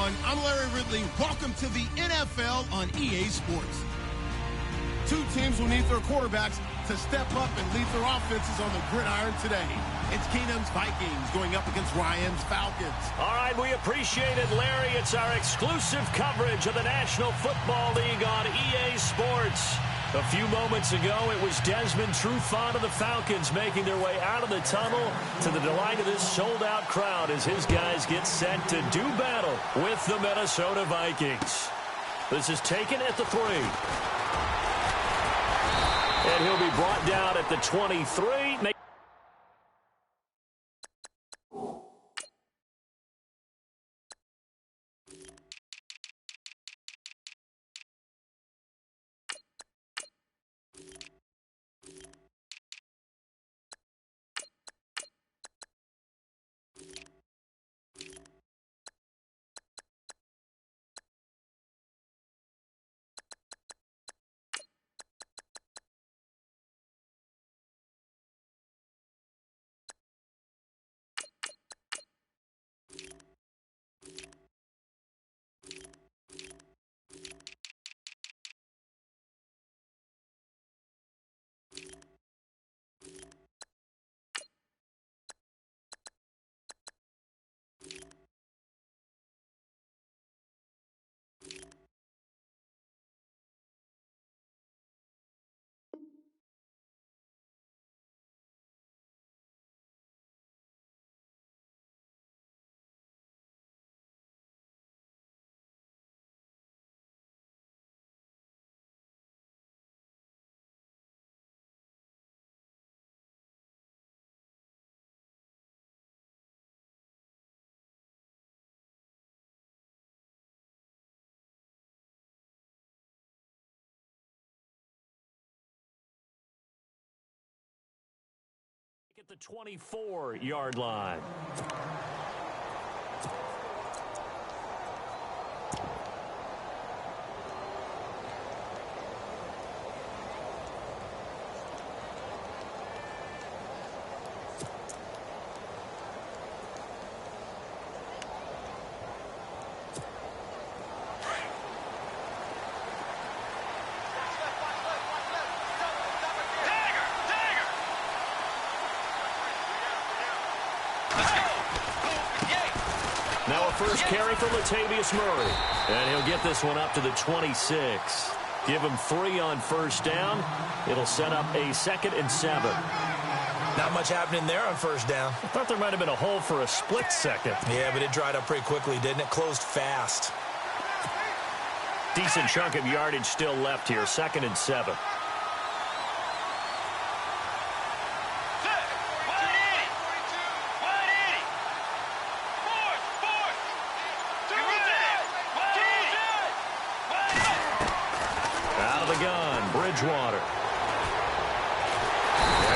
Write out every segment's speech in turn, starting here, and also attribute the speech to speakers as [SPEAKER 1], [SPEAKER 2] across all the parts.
[SPEAKER 1] everyone. I'm Larry Ridley. Welcome to the NFL on EA Sports. Two teams will need their quarterbacks to step up and lead their offenses on the gridiron today. It's Keenum's Vikings going up against Ryan's Falcons.
[SPEAKER 2] All right, we appreciate it, Larry. It's our exclusive coverage of the National Football League on EA Sports. A few moments ago, it was Desmond Trufant of the Falcons making their way out of the tunnel to the delight of this sold-out crowd as his guys get set to do battle with the Minnesota Vikings. This is taken at the 3. And he'll be brought down at the 23. At the 24-yard line. Now a first carry for Latavius Murray. And he'll get this one up to the 26. Give him 3 on first down. It'll set up a 2nd and 7.
[SPEAKER 3] Not much happening there on first down.
[SPEAKER 2] I thought there might have been a hole for a split second.
[SPEAKER 3] Yeah, but it dried up pretty quickly, didn't it? Closed fast.
[SPEAKER 2] Decent chunk of yardage still left here. 2nd and 7. Bridgewater.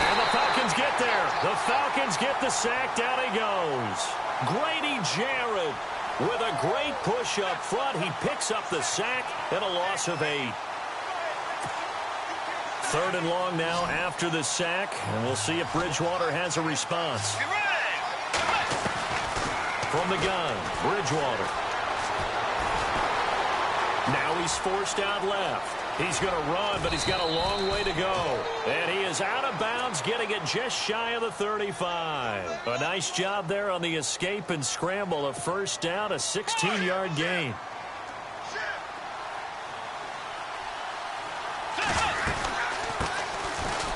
[SPEAKER 2] And the Falcons get there. The Falcons get the sack. Down he goes. Grady Jarrett with a great push up front. He picks up the sack and a loss of 8. 3rd and long now after the sack. And we'll see if Bridgewater has a response. From the gun, Bridgewater. Now he's forced out left. He's going to run, but he's got a long way to go. And he is out of bounds, getting it just shy of the 35. A nice job there on the escape and scramble. A first down, a 16-yard gain.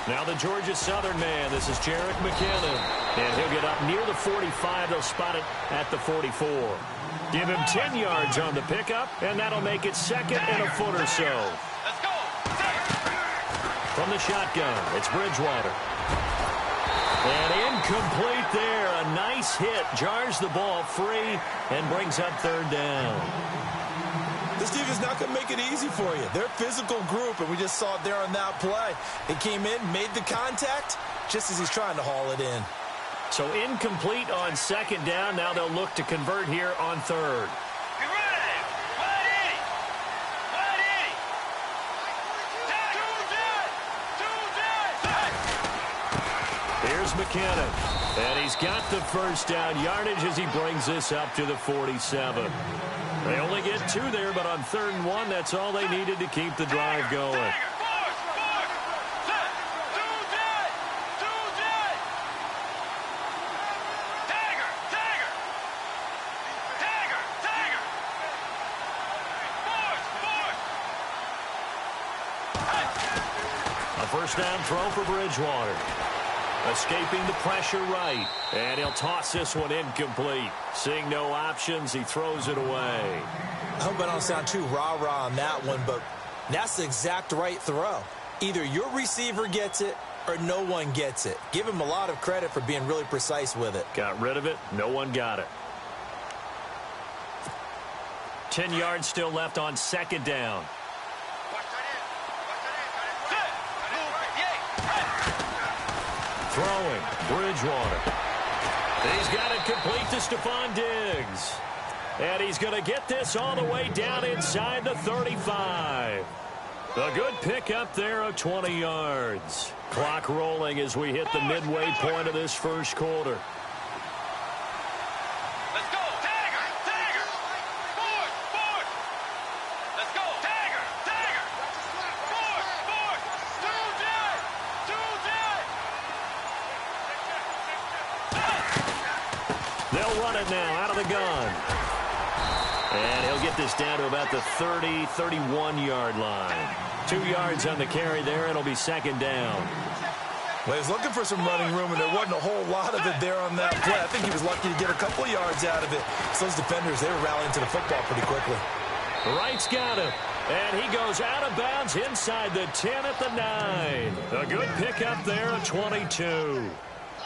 [SPEAKER 2] Now the Georgia Southern man. This is Jerick McKinnon. And he'll get up near the 45. They'll spot it at the 44. Give him 10 yards on the pickup, and that'll make it 2nd and a foot or so. From the shotgun, it's Bridgewater. And incomplete there. A nice hit. Jars the ball free and brings up 3rd down.
[SPEAKER 3] This defense is not going to make it easy for you. They're a physical group, and we just saw it there on that play. It came in, made the contact, just as he's trying to haul it in.
[SPEAKER 2] So incomplete on 2nd down. Now they'll look to convert here on 3rd. Here's McKinnon. And he's got the first down yardage as he brings this up to the 47. They only get 2 there, but on 3rd and 1, that's all they needed to keep the drive going. A first down throw for Bridgewater. Escaping the pressure right. And he'll toss this one incomplete. Seeing no options, he throws it away.
[SPEAKER 3] I hope I don't sound too rah-rah on that one, but that's the exact right throw. Either your receiver gets it or no one gets it. Give him a lot of credit for being really precise with it.
[SPEAKER 2] Got rid of it. No one got it. 10 yards still left on 2nd down. Throwing, Bridgewater. He's got it complete to Stephon Diggs. And he's going to get this all the way down inside the 35. A good pickup there of 20 yards. Clock rolling as we hit the midway point of this first quarter.
[SPEAKER 4] Let's go, Tiger, Tiger. Forward, forward. Let's go, Tiger, Tiger. Forward, forward.
[SPEAKER 2] They'll run it now out of the gun. And he'll get this down to about the 30, 31-yard line. 2 yards on the carry there. It'll be 2nd down.
[SPEAKER 3] Well, he was looking for some running room, and there wasn't a whole lot of it there on that play. I think he was lucky to get a couple of yards out of it. So those defenders, they were rallying to the football pretty quickly.
[SPEAKER 2] Wright's got him. And he goes out of bounds inside the 10 at the 9. A good pickup there at 22.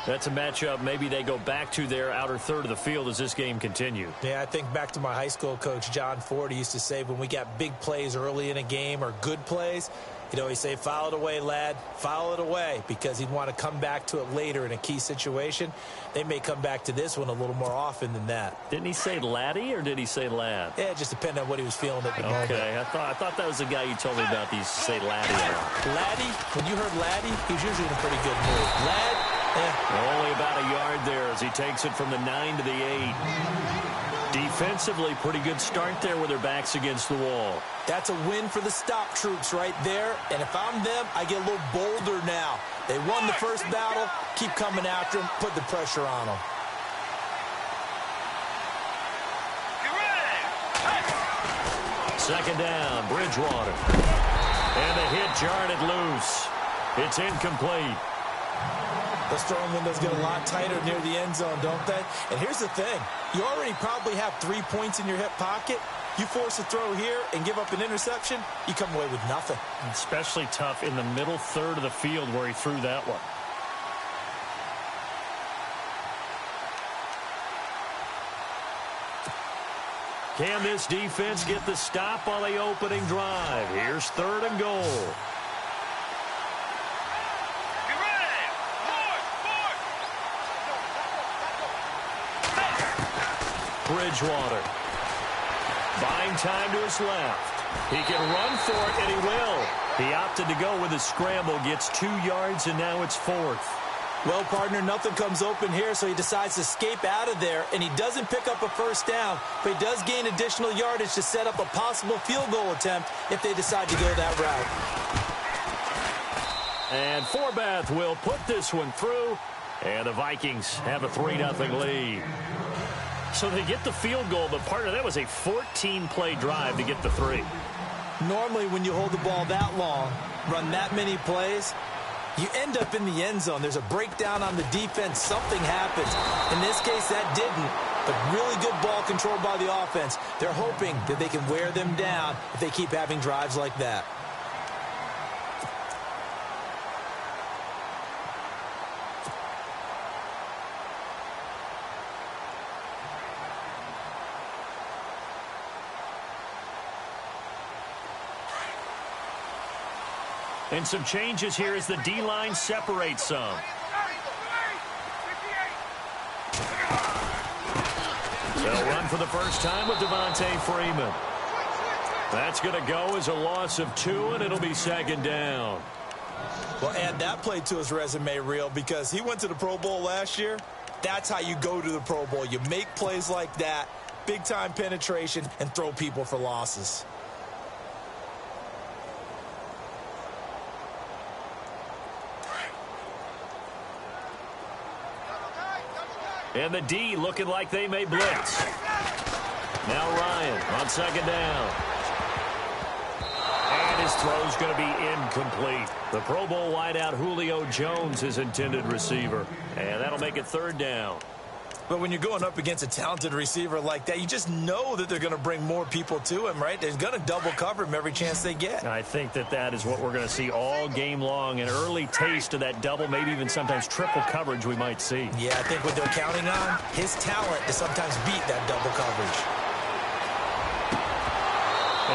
[SPEAKER 2] That's a matchup maybe they go back to their outer third of the field as this game continues.
[SPEAKER 3] Yeah, I think back to my high school coach, John Ford. He used to say when we got big plays early in a game or good plays, he'd always say, foul it away, lad, foul it away, because he'd want to come back to it later in a key situation. They may come back to this one a little more often than that.
[SPEAKER 2] Didn't he say laddie or did he say lad?
[SPEAKER 3] Yeah, it just depended on what he was feeling at the moment.
[SPEAKER 2] Okay, I thought that was the guy you told me about. He used to say laddie a lot.
[SPEAKER 3] Laddie, when you heard laddie, he was usually in a pretty good mood. Lad,
[SPEAKER 2] only about a yard there as he takes it from the 9 to the 8. Defensively, pretty good start there with their backs against the wall.
[SPEAKER 3] That's a win for the stop troops right there. And if I'm them, I get a little bolder now. They won the first battle. Keep coming after them. Put the pressure on them.
[SPEAKER 2] Second down, Bridgewater. And the hit jarred it loose. It's incomplete.
[SPEAKER 3] Those throwing windows get a lot tighter near the end zone, don't they? And here's the thing. You already probably have 3 points in your hip pocket. You force a throw here and give up an interception, you come away with nothing.
[SPEAKER 2] Especially tough in the middle third of the field where he threw that one. Can this defense get the stop on the opening drive? Here's 3rd and goal. Bridgewater. Buying time to his left. He can run for it, and he will. He opted to go with a scramble, gets 2 yards, and now it's 4th.
[SPEAKER 3] Well, partner, nothing comes open here, so he decides to escape out of there, and he doesn't pick up a first down, but he does gain additional yardage to set up a possible field goal attempt if they decide to go that route.
[SPEAKER 2] And Forbath will put this one through, and the Vikings have a 3-0 lead. So they get the field goal, but partner, that was a 14-play drive to get the 3.
[SPEAKER 3] Normally, when you hold the ball that long, run that many plays, you end up in the end zone. There's a breakdown on the defense. Something happens. In this case, that didn't, but really good ball control by the offense. They're hoping that they can wear them down if they keep having drives like that.
[SPEAKER 2] And some changes here as the D-line separates some. They'll run for the first time with Devontae Freeman. That's going to go as a loss of 2, and it'll be 2nd down.
[SPEAKER 3] Well, add that play to his resume reel because he went to the Pro Bowl last year. That's how you go to the Pro Bowl. You make plays like that. big-time penetration and throw people for losses.
[SPEAKER 2] And the D looking like they may blitz. Now Ryan on second down. And his throw's going to be incomplete. The Pro Bowl wideout Julio Jones is intended receiver. And that'll make it third down.
[SPEAKER 3] But when you're going up against a talented receiver like that, you just know that they're going to bring more people to him, right? They're going to double cover him every chance they get.
[SPEAKER 2] I think that is what we're going to see all game long. An early taste of that double, maybe even sometimes triple coverage we might see.
[SPEAKER 3] Yeah, I think what they're counting on, his talent to sometimes beat that double coverage.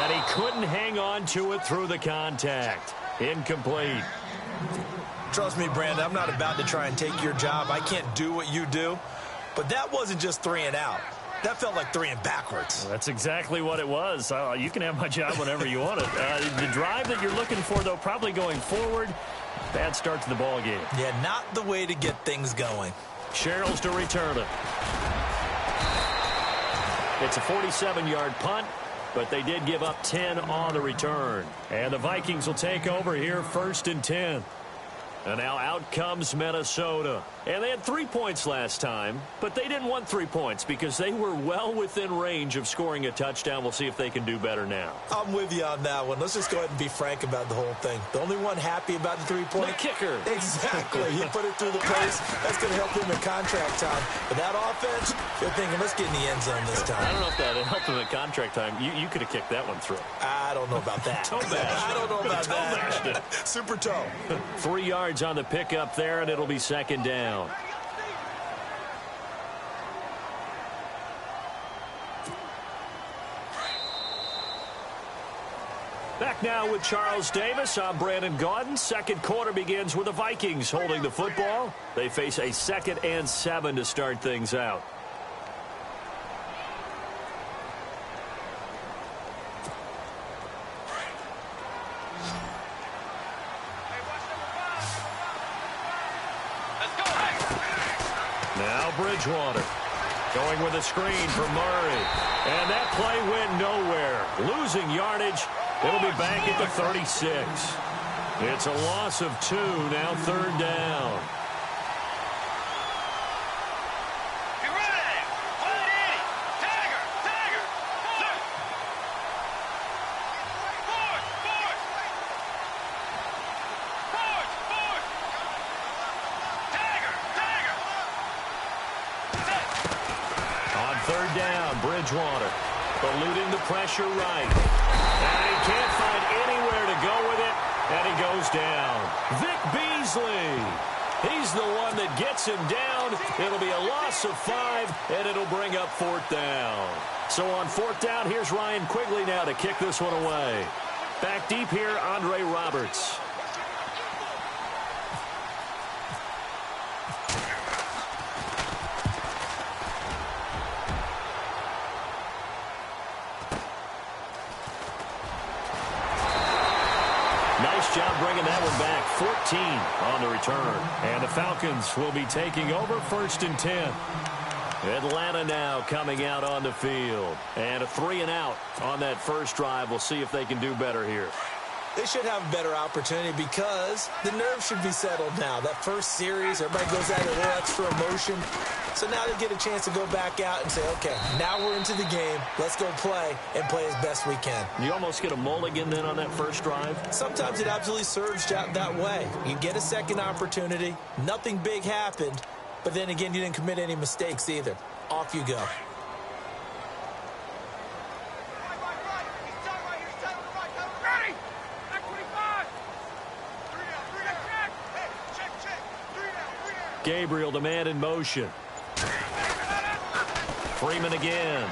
[SPEAKER 2] And he couldn't hang on to it through the contact. Incomplete.
[SPEAKER 3] Trust me, Brandon, I'm not about to try and take your job. I can't do what you do. But that wasn't just 3 and out. That felt like 3 and backwards.
[SPEAKER 2] That's exactly what it was. You can have my job whenever you want it. The drive that you're looking for, though, probably going forward. Bad start to the ball game.
[SPEAKER 3] Yeah, not the way to get things going.
[SPEAKER 2] Sherrills to return it. It's a 47-yard punt, but they did give up 10 on the return. And the Vikings will take over here, 1st and 10. And now out comes Minnesota. And they had 3 points last time, but they didn't want 3 points because they were well within range of scoring a touchdown. We'll see if they can do better now.
[SPEAKER 3] I'm with you on that one. Let's just go ahead and be frank about the whole thing. The only one happy about the 3-point?
[SPEAKER 2] The kicker.
[SPEAKER 3] Exactly. He put it through the post. That's going to help him in contract time. But that offense, they're thinking, let's get in the end zone this time.
[SPEAKER 2] I don't know if that helped him in contract time. You could have kicked that one through.
[SPEAKER 3] I don't know about that.
[SPEAKER 2] Toe bashed.
[SPEAKER 3] I don't know about
[SPEAKER 2] that.
[SPEAKER 3] It. Super toe.
[SPEAKER 2] 3 yards on the pickup there, and it'll be second down. Back now with Charles Davis. I'm Brandon Gaudin. Second quarter begins with the Vikings holding the football. They face a 2nd and 7 to start things out. Now Bridgewater going with a screen for Murray. And that play went nowhere. Losing yardage. It'll be back at the 36. It's a loss of 2, now 3rd down.
[SPEAKER 4] Be ready. 180. Tiger. Look. Forward. Tiger. Set.
[SPEAKER 2] On 3rd down, Bridgewater eluding the pressure right. And he can't find anywhere to go with it, and he goes down. Vic Beasley. He's the one that gets him down. It'll be a loss of 5, and it'll bring up 4th down. So on 4th down, here's Ryan Quigley now to kick this one away. Back deep here, Andre Roberts. Nice job bringing that one back. 14 on the return. And the Falcons will be taking over 1st and 10. Atlanta now coming out on the field. And a 3 and out on that first drive. We'll see if they can do better here.
[SPEAKER 3] They should have a better opportunity because the nerves should be settled now. That first series, everybody goes out with a little extra emotion. So now they get a chance to go back out and say, okay, now we're into the game. Let's go play and play as best we can.
[SPEAKER 2] You almost get a mulligan then on that first drive?
[SPEAKER 3] Sometimes it absolutely serves that way. You get a second opportunity. Nothing big happened. But then again, you didn't commit any mistakes either. Off you go.
[SPEAKER 2] Gabriel, the man in motion. Freeman again.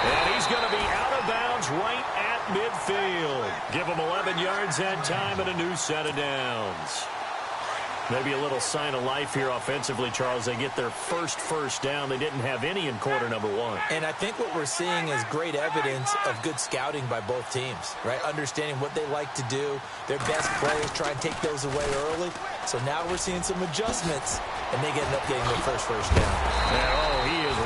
[SPEAKER 2] And he's going to be out of bounds right at midfield. Give him 11 yards that time and a new set of downs. Maybe a little sign of life here offensively, Charles. They get their first down. They didn't have any in quarter number 1.
[SPEAKER 3] And I think what we're seeing is great evidence of good scouting by both teams, right? Understanding what they like to do. Their best players try and take those away early. So now we're seeing some adjustments, and they end up getting their first down.
[SPEAKER 2] And, he is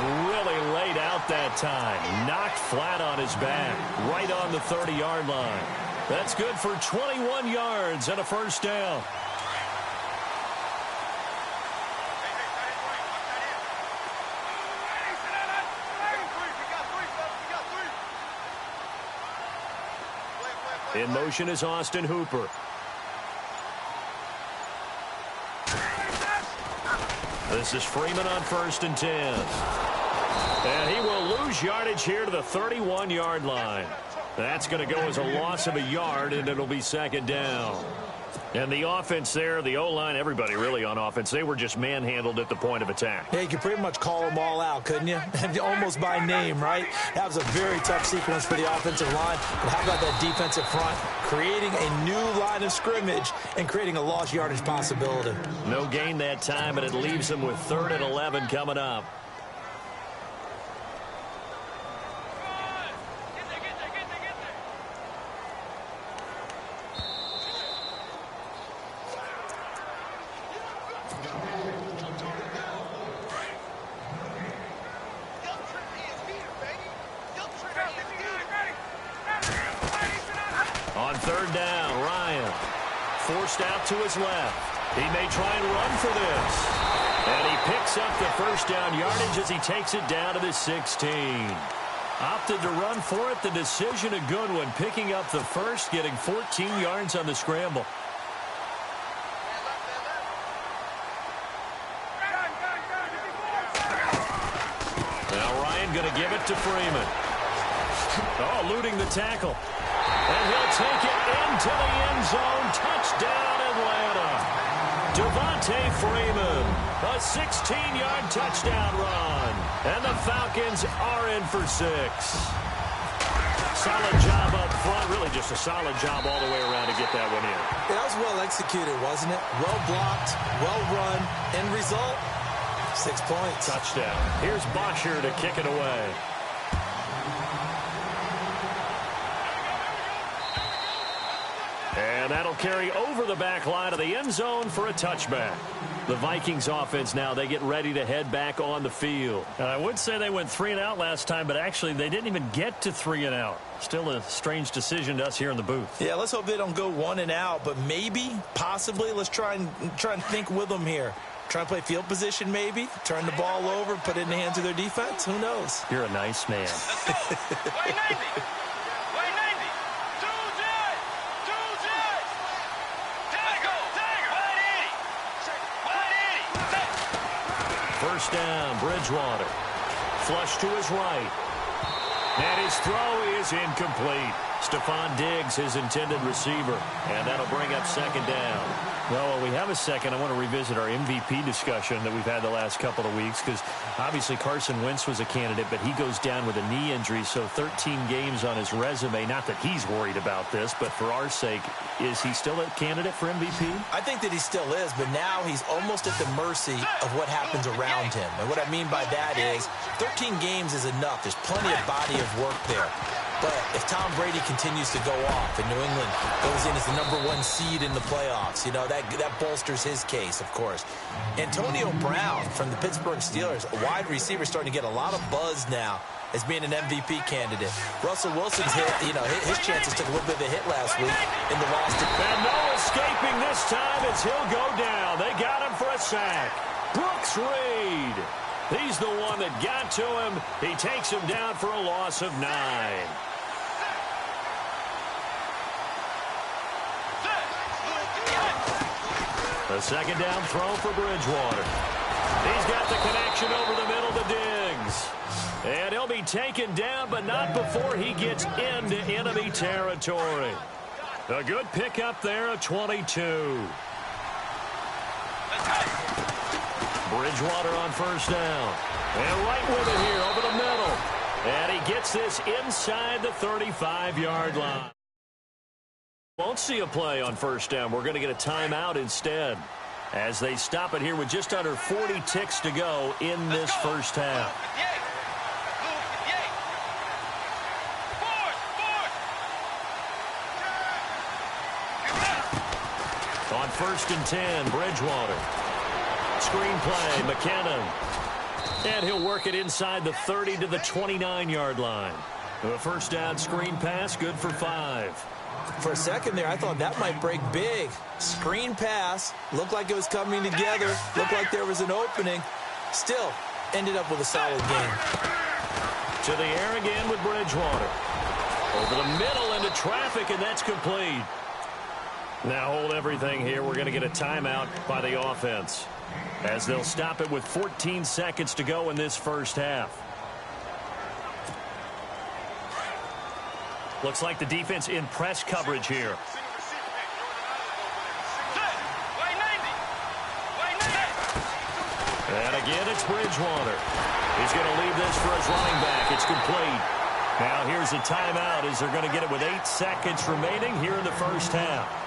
[SPEAKER 2] up that time. Knocked flat on his back, right on the 30-yard line. That's good for 21 yards and a first down. In motion is Austin Hooper. This is Freeman on 1st and 10. And he will lose yardage here to the 31-yard line. That's going to go as a loss of a yard, and it'll be 2nd down. And the offense there, the O-line, everybody really on offense, they were just manhandled at the point of attack.
[SPEAKER 3] Yeah, you could pretty much call them all out, couldn't you? Almost by name, right? That was a very tough sequence for the offensive line. But how about that defensive front? Creating a new line of scrimmage and creating a lost yardage possibility.
[SPEAKER 2] No gain that time, and it leaves them with 3rd and 11 coming up. On 3rd down, Ryan forced out to his left. He may try and run for this. And he picks up the first down yardage as he takes it down to the 16. Opted to run for it. The decision a good one. Picking up the first, getting 14 yards on the scramble. Now Ryan going to give it to Freeman. Oh, eluding the tackle. And he'll take it into the end zone. Touchdown, Atlanta. Devontae Freeman, a 16-yard touchdown run. And the Falcons are in for 6. Solid job up front. Really just a solid job all the way around to get that one in.
[SPEAKER 3] That was well executed, wasn't it? Well blocked, well run. End result, 6 points.
[SPEAKER 2] Touchdown. Here's Bosher to kick it away. And that'll carry over the back line of the end zone for a touchback. The Vikings offense now, they get ready to head back on the field. And I would say they went 3 and out last time, but actually they didn't even get to 3 and out. Still a strange decision to us here in the booth.
[SPEAKER 3] Yeah, let's hope they don't go 1 and out, but maybe, possibly, let's try and think with them here. Try and play field position maybe, turn the ball over, put it in the hands of their defense. Who knows?
[SPEAKER 2] You're a nice man.
[SPEAKER 4] Let's go. Way 90. Way 90. 2 Jets. 2 Jets. Tiger. Tiger. 180. 180.
[SPEAKER 2] First down, Bridgewater. Flush to his right. And his throw is incomplete. Stephon Diggs, his intended receiver. And that'll bring up 2nd down. Well, while we have a second, I want to revisit our MVP discussion that we've had the last couple of weeks, because obviously Carson Wentz was a candidate, but he goes down with a knee injury, so 13 games on his resume. Not that he's worried about this, but for our sake, is he still a candidate for MVP?
[SPEAKER 3] I think that he still is, but now he's almost at the mercy of what happens around him. And what I mean by that is 13 games is enough. There's plenty of body of work there. But if Tom Brady continues to go off and New England goes in as the #1 seed in the playoffs, you know, that bolsters his case, of course. Antonio Brown from the Pittsburgh Steelers, a wide receiver, starting to get a lot of buzz now as being an MVP candidate. Russell Wilson's hit, you know, his chances took a little bit of a hit last week in the loss to...
[SPEAKER 2] And no escaping this time as he'll go down. They got him for a sack. Brooks Reed. He's the one that got to him. He takes him down for a loss of 9. A 2nd down throw for Bridgewater. He's got the connection over the middle to Diggs. And he'll be taken down, but not before he gets into enemy territory. A good pickup there, a 22. Bridgewater on 1st down. And right with it here over the middle. And he gets this inside the 35-yard line. Won't see a play on 1st down. We're going to get a timeout instead as they stop it here with just under 40 ticks to go in this first half. On 1st and 10, Bridgewater. Screen play, McKinnon. And he'll work it inside the 30 to the 29-yard line. A first down screen pass, good for 5.
[SPEAKER 3] For a second there, I thought that might break big. Screen pass, looked like it was coming together, looked like there was an opening. Still, ended up with a solid game.
[SPEAKER 2] To the air again with Bridgewater. Over the middle into traffic, and that's complete. Now hold everything here. We're going to get a timeout by the offense, as they'll stop it with 14 seconds to go in this first half. Looks like the defense in press coverage here. And again, it's Bridgewater. He's going to leave this for his running back. It's complete. Now here's a timeout as they're going to get it with 8 seconds remaining here in the first half.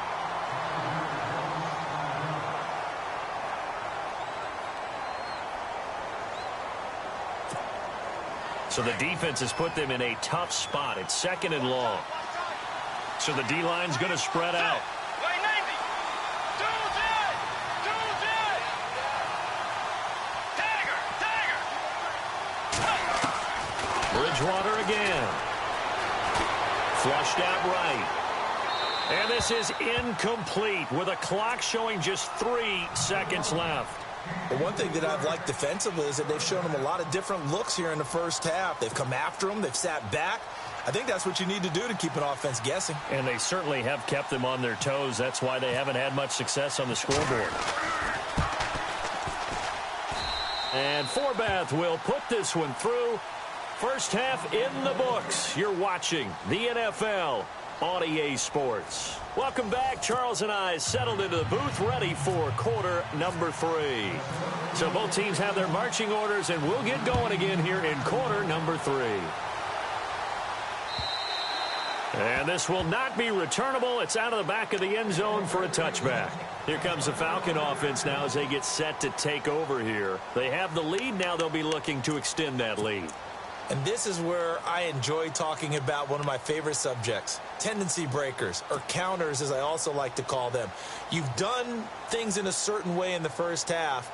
[SPEAKER 2] So the defense has put them in a tough spot. It's 2nd and long. So the D-line's going to spread out. Bridgewater again. Flushed out right. And this is incomplete with a clock showing just 3 seconds left.
[SPEAKER 3] But one thing that I've liked defensively is that they've shown them a lot of different looks here in the first half. They've come after them. They've sat back. I think that's what you need to do to keep an offense guessing.
[SPEAKER 2] And they certainly have kept them on their toes. That's why they haven't had much success on the scoreboard. And Forbath will put this one through. First half in the books. You're watching the NFL on EA Sports. Welcome back. Charles and I settled into the booth, ready for quarter number 3. So both teams have their marching orders, and we'll get going again here in quarter number 3. And this will not be returnable. It's out of the back of the end zone for a touchback. Here comes the Falcon offense now as they get set to take over here. They have the lead. Now they'll be looking to extend that lead.
[SPEAKER 3] And this is where I enjoy talking about one of my favorite subjects, tendency breakers, or counters as I also like to call them. You've done things in a certain way in the first half,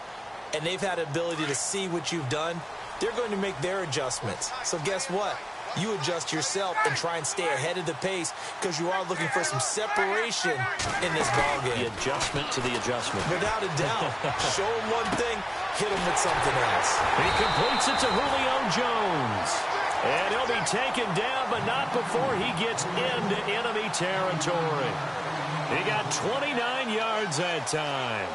[SPEAKER 3] and they've had the ability to see what you've done. They're going to make their adjustments. So guess what? You adjust yourself and try and stay ahead of the pace because you are looking for some separation in this ballgame.
[SPEAKER 2] The adjustment to the adjustment.
[SPEAKER 3] Without a doubt. Show them one thing, hit them with something else.
[SPEAKER 2] He completes it to Julio Jones. And he'll be taken down, but not before he gets into enemy territory. He got 29 yards that time.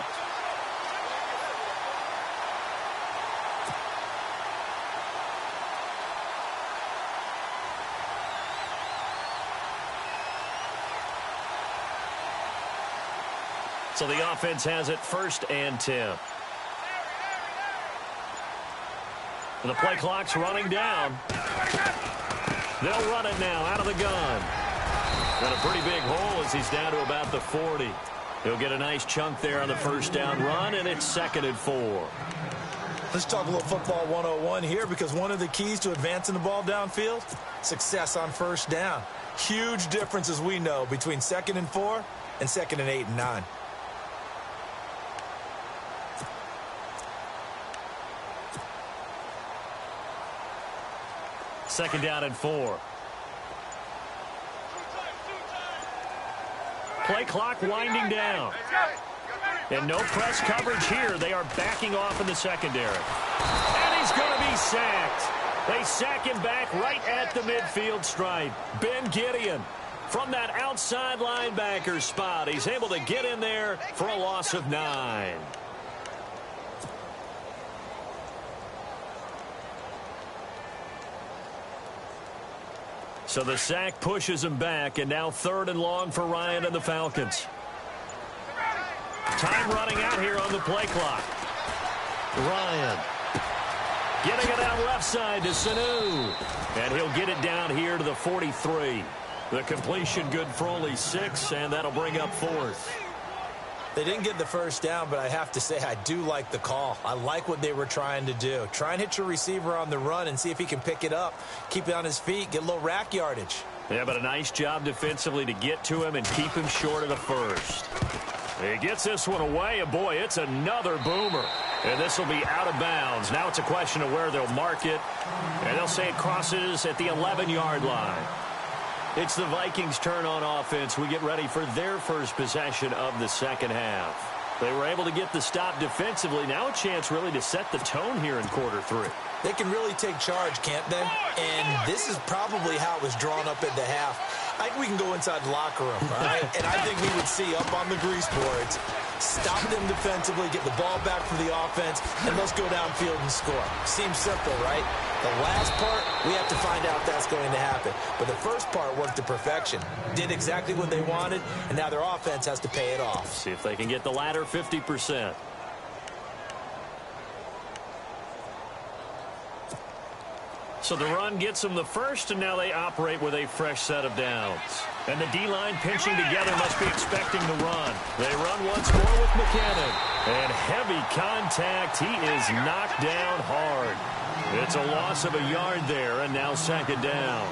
[SPEAKER 2] So the offense has it 1st and 10. And the play clock's running down. They'll run it now out of the gun. Got a pretty big hole as he's down to about the 40. He'll get a nice chunk there on the first down run, and it's 2nd and 4.
[SPEAKER 3] Let's talk a little football 101 here, because one of the keys to advancing the ball downfield, success on first down. Huge difference, as we know, between 2nd and 4 and 2nd and 8 and 9.
[SPEAKER 2] Second down and 4. Play clock winding down. And no press coverage here. They are backing off in the secondary. And he's going to be sacked. They sack him back right at the midfield stripe. Ben Gideon from that outside linebacker spot. He's able to get in there for a loss of 9. So the sack pushes him back, and now 3rd and long for Ryan and the Falcons. Time running out here on the play clock. Ryan getting it out left side to Sanu. And he'll get it down here to the 43. The completion good for only 6, and that'll bring up 4th.
[SPEAKER 3] They didn't get the first down, but I have to say I do like the call. I like what they were trying to do. Try and hit your receiver on the run and see if he can pick it up, keep it on his feet, get a little rack yardage.
[SPEAKER 2] Yeah, but a nice job defensively to get to him and keep him short of the first. He gets this one away, and boy, it's another boomer. And this will be out of bounds. Now it's a question of where they'll mark it. And they'll say it crosses at the 11-yard line. It's the Vikings' turn on offense. We get ready for their first possession of the second half. They were able to get the stop defensively. Now a chance really to set the tone here in quarter 3.
[SPEAKER 3] They can really take charge, can't they? And this is probably how it was drawn up at the half. I think we can go inside the locker room, all right? And I think we would see up on the grease boards, stop them defensively, get the ball back for the offense, and let's go downfield and score. Seems simple, right? The last part, we have to find out if that's going to happen. But the first part worked to perfection. Did exactly what they wanted, and now their offense has to pay it off.
[SPEAKER 2] See if they can get the latter 50%. So the run gets them the first, and now they operate with a fresh set of downs. And the D-line pinching together must be expecting the run. They run once more with McKinnon. And heavy contact. He is knocked down hard. It's a loss of a yard there, and now second down.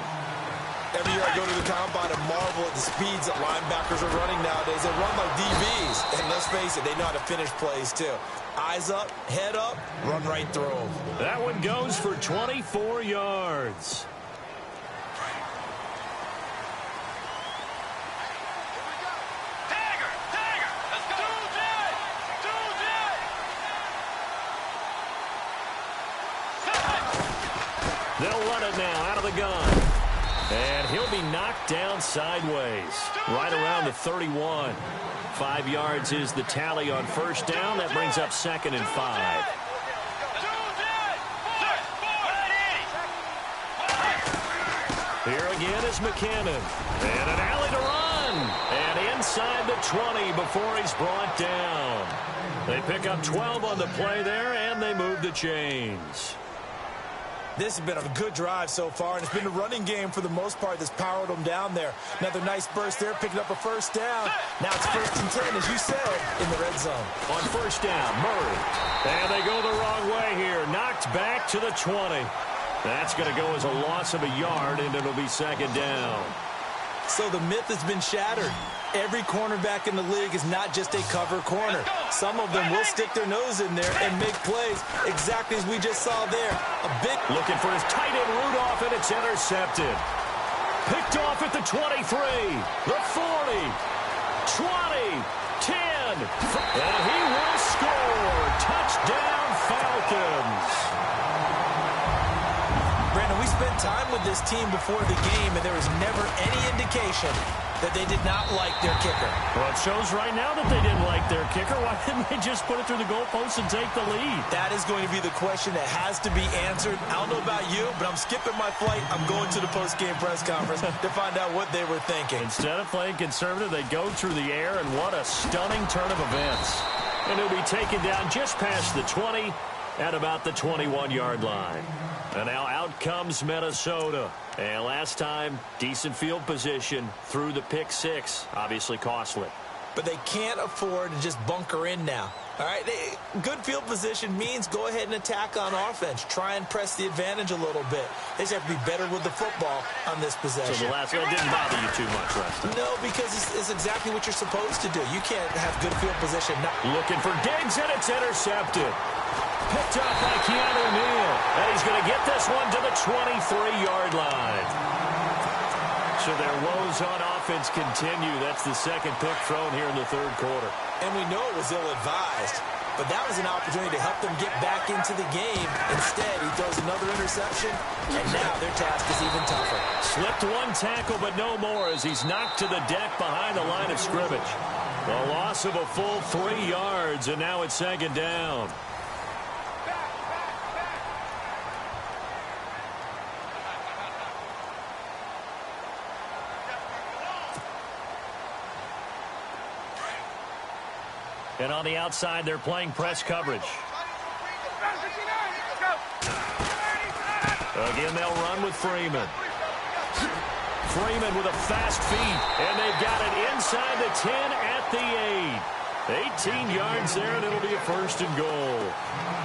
[SPEAKER 3] Every year I go to the combine and marvel at the speeds that linebackers are running nowadays. They run like DBs. And let's face it, they know how to finish plays too. Eyes up, head up, run right through them.
[SPEAKER 2] That one goes for 24 yards.
[SPEAKER 4] Dagger! Dagger! Let's go!
[SPEAKER 2] They'll run it now out of the gun. And he'll be knocked down sideways, right around the 31. 5 yards is the tally on first down. That brings up 2nd and 5. Here again is McKinnon. And an alley to run. And inside the 20 before he's brought down. They pick up 12 on the play there, and they move the chains.
[SPEAKER 3] This has been a good drive so far, and it's been a running game for the most part that's powered them down there. Another nice burst there, picking up a first down. Now it's 1st and 10, as you said, in the red zone.
[SPEAKER 2] On first down, Murray. And they go the wrong way here. Knocked back to the 20. That's going to go as a loss of a yard, and it'll be 2nd down.
[SPEAKER 3] So the myth has been shattered. Every cornerback in the league is not just a cover corner. Some of them will stick their nose in there and make plays exactly as we just saw there. A big
[SPEAKER 2] looking for his tight end Rudolph, and it's intercepted. Picked off at the 23, the 40, 20, 10, and he will score. Touchdown Falcons.
[SPEAKER 3] Brandon, we spent time with this team before the game, and there was never any indication that they did not like their kicker.
[SPEAKER 2] Well, it shows right now that they didn't like their kicker. Why didn't they just put it through the goalpost and take the lead?
[SPEAKER 3] That is going to be the question that has to be answered. I don't know about you, but I'm skipping my flight. I'm going to the post-game press conference to find out what they were thinking.
[SPEAKER 2] Instead of playing conservative, they go through the air, and what a stunning turn of events. And he'll be taken down just past the 20 at about the 21-yard line. And now out comes Minnesota. And last time, decent field position through the pick 6. Obviously costly.
[SPEAKER 3] But they can't afford to just bunker in now. All right, good field position means go ahead and attack on offense. Try and press the advantage a little bit. They just have to be better with the football on this possession.
[SPEAKER 2] So the last one didn't bother you too much, Rustin?
[SPEAKER 3] No, because it's exactly what you're supposed to do. You can't have good field position.
[SPEAKER 2] Looking for Diggs, and it's intercepted. Picked up by Keanu Neal. And he's going to get this one to the 23-yard line. So their woes on offense continue. That's the second pick thrown here in the third quarter.
[SPEAKER 3] And we know it was ill-advised. But that was an opportunity to help them get back into the game. Instead, he throws another interception, and now their task is even tougher.
[SPEAKER 2] Slipped one tackle, but no more as he's knocked to the deck behind the line of scrimmage. A loss of a full 3 yards, and now it's 2nd down. And on the outside, they're playing press coverage. Again, they'll run with Freeman. Freeman with a fast feet, and they've got it inside the 10 at the 8. 18 yards there, and it'll be a 1st and goal.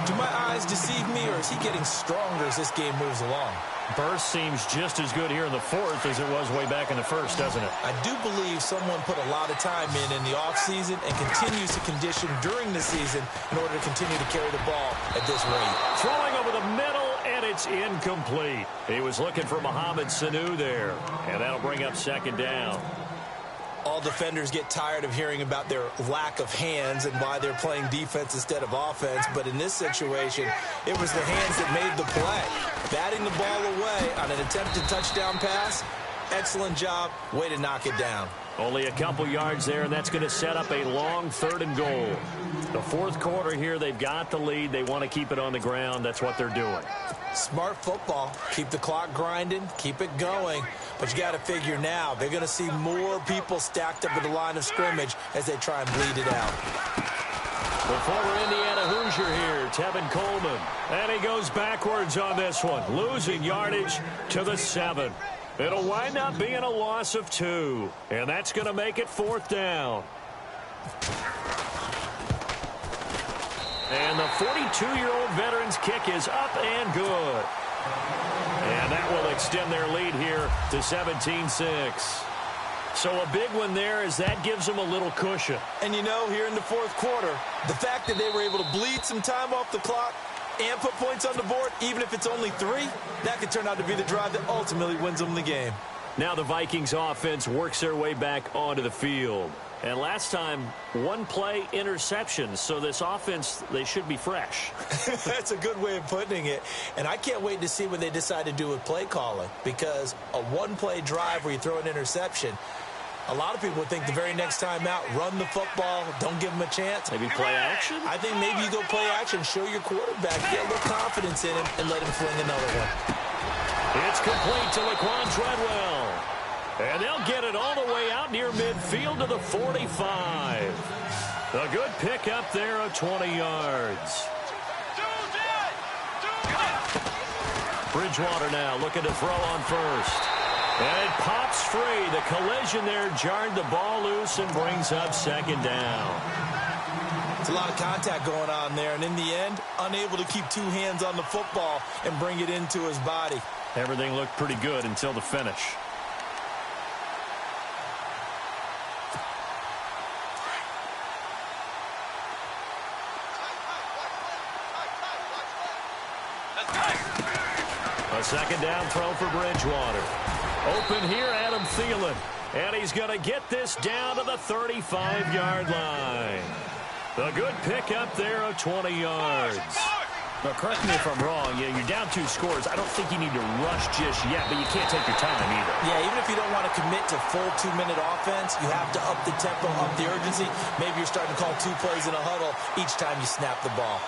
[SPEAKER 3] Do my eyes deceive me, or is he getting stronger as this game moves along?
[SPEAKER 2] Burst seems just as good here in the fourth as it was way back in the first, doesn't it?
[SPEAKER 3] I do believe someone put a lot of time in the offseason and continues to condition during the season in order to continue to carry the ball at this rate.
[SPEAKER 2] Throwing over the middle, and it's incomplete. He was looking for Mohamed Sanu there, and that'll bring up second down.
[SPEAKER 3] All defenders get tired of hearing about their lack of hands and why they're playing defense instead of offense. But in this situation, it was the hands that made the play. Batting the ball away on an attempted touchdown pass, excellent job. Way to knock it down.
[SPEAKER 2] Only a couple yards there, and that's going to set up a long 3rd and goal. The fourth quarter here, they've got the lead. They want to keep it on the ground. That's what they're doing.
[SPEAKER 3] Smart football. Keep the clock grinding. Keep it going. But you got to figure now, they're going to see more people stacked up at the line of scrimmage as they try and bleed it out.
[SPEAKER 2] The former Indiana Hoosier here, Tevin Coleman. And he goes backwards on this one, losing yardage to the 7. It'll wind up being a loss of 2. And that's going to make it 4th down. And the 42-year-old veteran's kick is up and good. And that will extend their lead here to 17-6. So a big one there as that gives them a little cushion.
[SPEAKER 3] And you know, here in the fourth quarter, the fact that they were able to bleed some time off the clock and put points on the board, even if it's only 3, that could turn out to be the drive that ultimately wins them the game.
[SPEAKER 2] Now the Vikings offense works their way back onto the field. And last time, 1 play interception. So this offense, they should be fresh.
[SPEAKER 3] That's a good way of putting it. And I can't wait to see what they decide to do with play calling. Because a 1-play drive where you throw an interception, a lot of people would think the very next time out, run the football, don't give them a chance.
[SPEAKER 2] Maybe play action?
[SPEAKER 3] I think maybe you go play action, show your quarterback, get a little confidence in him, and let him fling another one.
[SPEAKER 2] It's complete to Laquan Treadwell. And they'll get it all the way out near midfield to the 45. A good pick up there of 20 yards. Bridgewater now looking to throw on first. And it pops free. The collision there jarred the ball loose and brings up 2nd down.
[SPEAKER 3] It's a lot of contact going on there. And in the end, unable to keep 2 hands on the football and bring it into his body.
[SPEAKER 2] Everything looked pretty good until the finish. A 2nd down throw for Bridgewater. Open here, Adam Thielen. And he's going to get this down to the 35-yard line. A good pick up there of 20 yards. Now, correct me if I'm wrong. Yeah, you're down 2 scores. I don't think you need to rush just yet, but you can't take your time either.
[SPEAKER 3] Yeah, even if you don't want to commit to full 2-minute offense, you have to up the tempo, up the urgency. Maybe you're starting to call 2 plays in a huddle each time you snap the ball.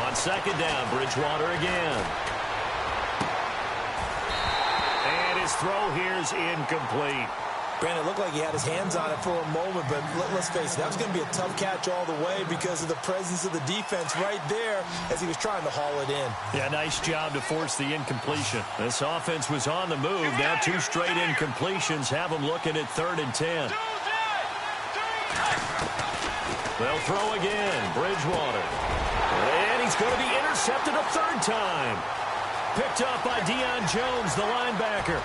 [SPEAKER 2] On 2nd down, Bridgewater again. And his throw here is incomplete.
[SPEAKER 3] Brandon, it looked like he had his hands on it for a moment, but let's face it, that was going to be a tough catch all the way because of the presence of the defense right there as he was trying to haul it in.
[SPEAKER 2] Yeah, nice job to force the incompletion. This offense was on the move. Now 2 straight incompletions have them looking at 3rd and 10. They'll throw again. Bridgewater. And he's going to be intercepted a 3rd time. Picked up by Deion Jones, the linebacker.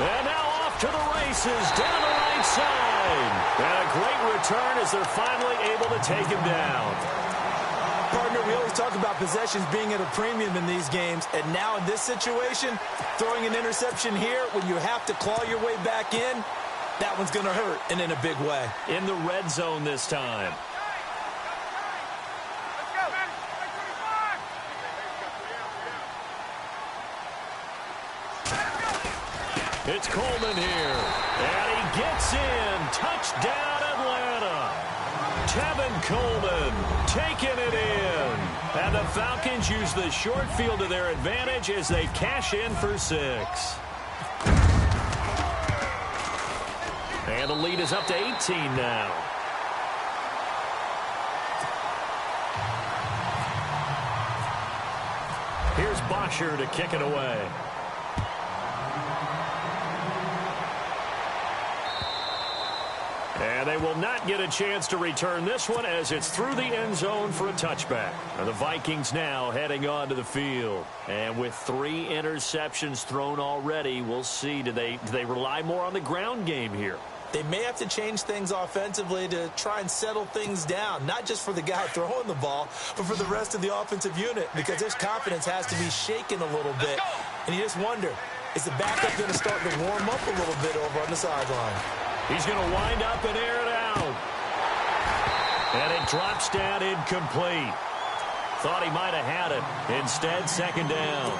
[SPEAKER 2] And now off to the races down the right side. And a great return as they're finally able to take him down.
[SPEAKER 3] Partner, we always talk about possessions being at a premium in these games. And now in this situation, throwing an interception here when you have to claw your way back in, that one's going to hurt, and in a big way.
[SPEAKER 2] In the red zone this time. It's Coleman here. And he gets in. Touchdown, Atlanta. Tevin Coleman taking it in. And the Falcons use the short field to their advantage as they cash in for 6. And the lead is up to 18 now. Here's Bosher to kick it away. And they will not get a chance to return this one as it's through the end zone for a touchback. And the Vikings now heading onto the field. And with 3 interceptions thrown already, we'll see. Do they rely more on the ground game here?
[SPEAKER 3] They may have to change things offensively to try and settle things down, not just for the guy throwing the ball, but for the rest of the offensive unit, because his confidence has to be shaken a little bit. And you just wonder, is the backup going to start to warm up a little bit over on the sideline?
[SPEAKER 2] He's going to wind up and air it out. And it drops down incomplete. Thought he might have had it. Instead, second down.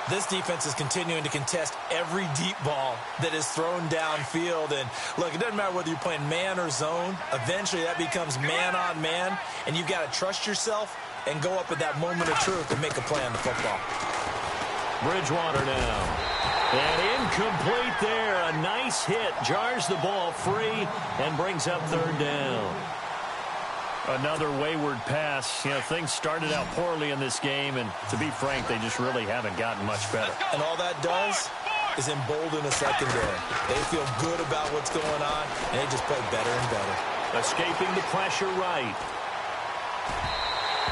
[SPEAKER 3] This defense is continuing to contest every deep ball that is thrown downfield. And, look, it doesn't matter whether you're playing man or zone. Eventually, that becomes man on man. And you've got to trust yourself and go up at that moment of truth and make a play on the football.
[SPEAKER 2] Bridgewater now. And incomplete there. A nice hit. Jars the ball free and brings up third down. Another wayward pass. You know, things started out poorly in this game, and to be frank, they just really haven't gotten much better.
[SPEAKER 3] And all that does is embolden a secondary. They feel good about what's going on, and they just play better and better.
[SPEAKER 2] Escaping the pressure right.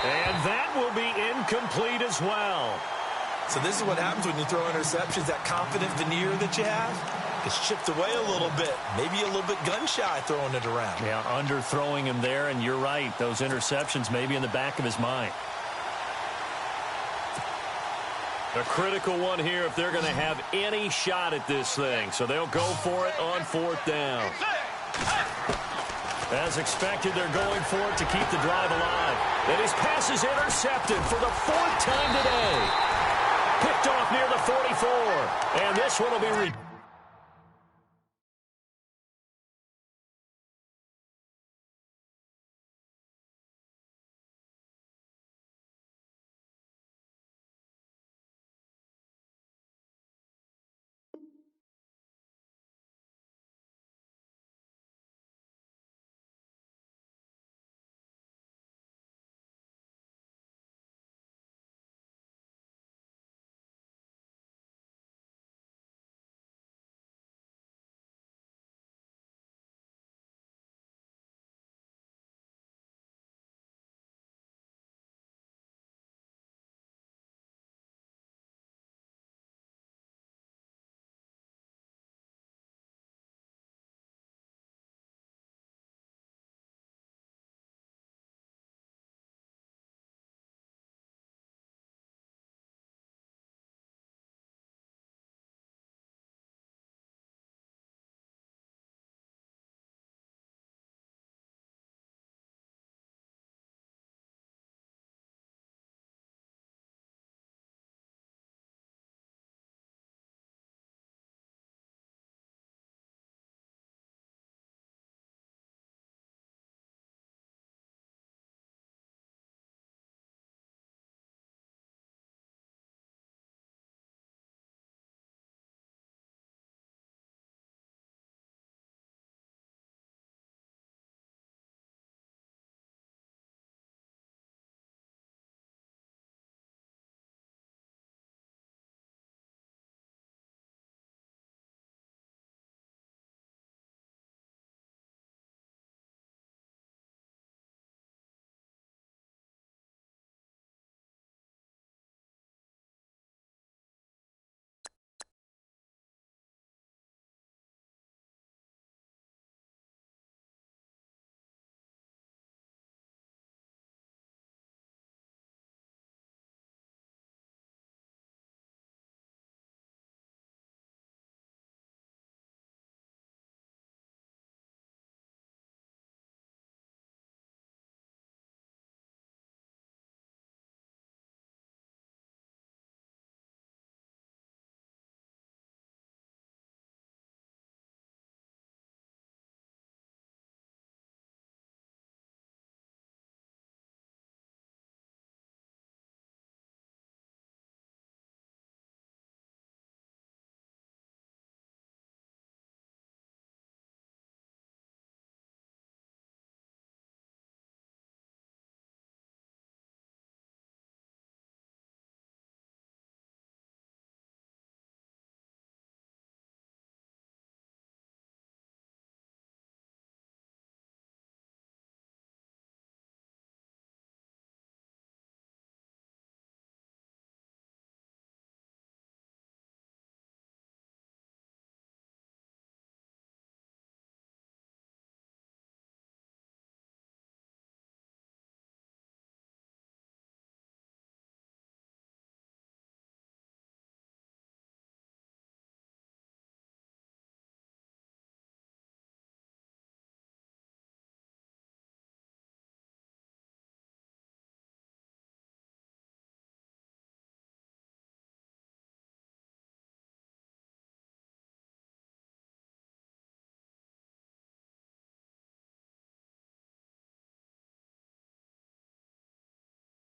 [SPEAKER 2] And that will be incomplete as well.
[SPEAKER 3] So this is what happens when you throw interceptions. That confident veneer that you have gets chipped away a little bit. Maybe a little bit gun-shy throwing it around.
[SPEAKER 2] Yeah, underthrowing him there, and you're right. Those interceptions may be in the back of his mind. A critical one here if they're going to have any shot at this thing. So they'll go for it on fourth down. As expected, they're going for it to keep the drive alive. And his pass is intercepted for the 4th time today. Picked off near the 44. And this one will be